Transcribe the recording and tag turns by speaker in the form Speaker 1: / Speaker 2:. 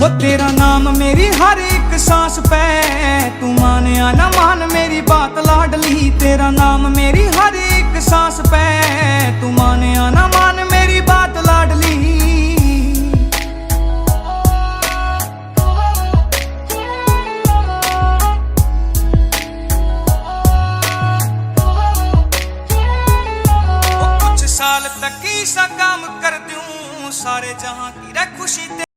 Speaker 1: वो तेरा नाम मेरी हर एक सांस पे, तू मान या ना मान मेरी बात लाडली। तेरा नाम मेरी हर एक सांस पे, तू मान या ना मान मेरी बात लाडली। वो कुछ साल तक ऐसा काम कर दूं, सारे जहां की रे खुशी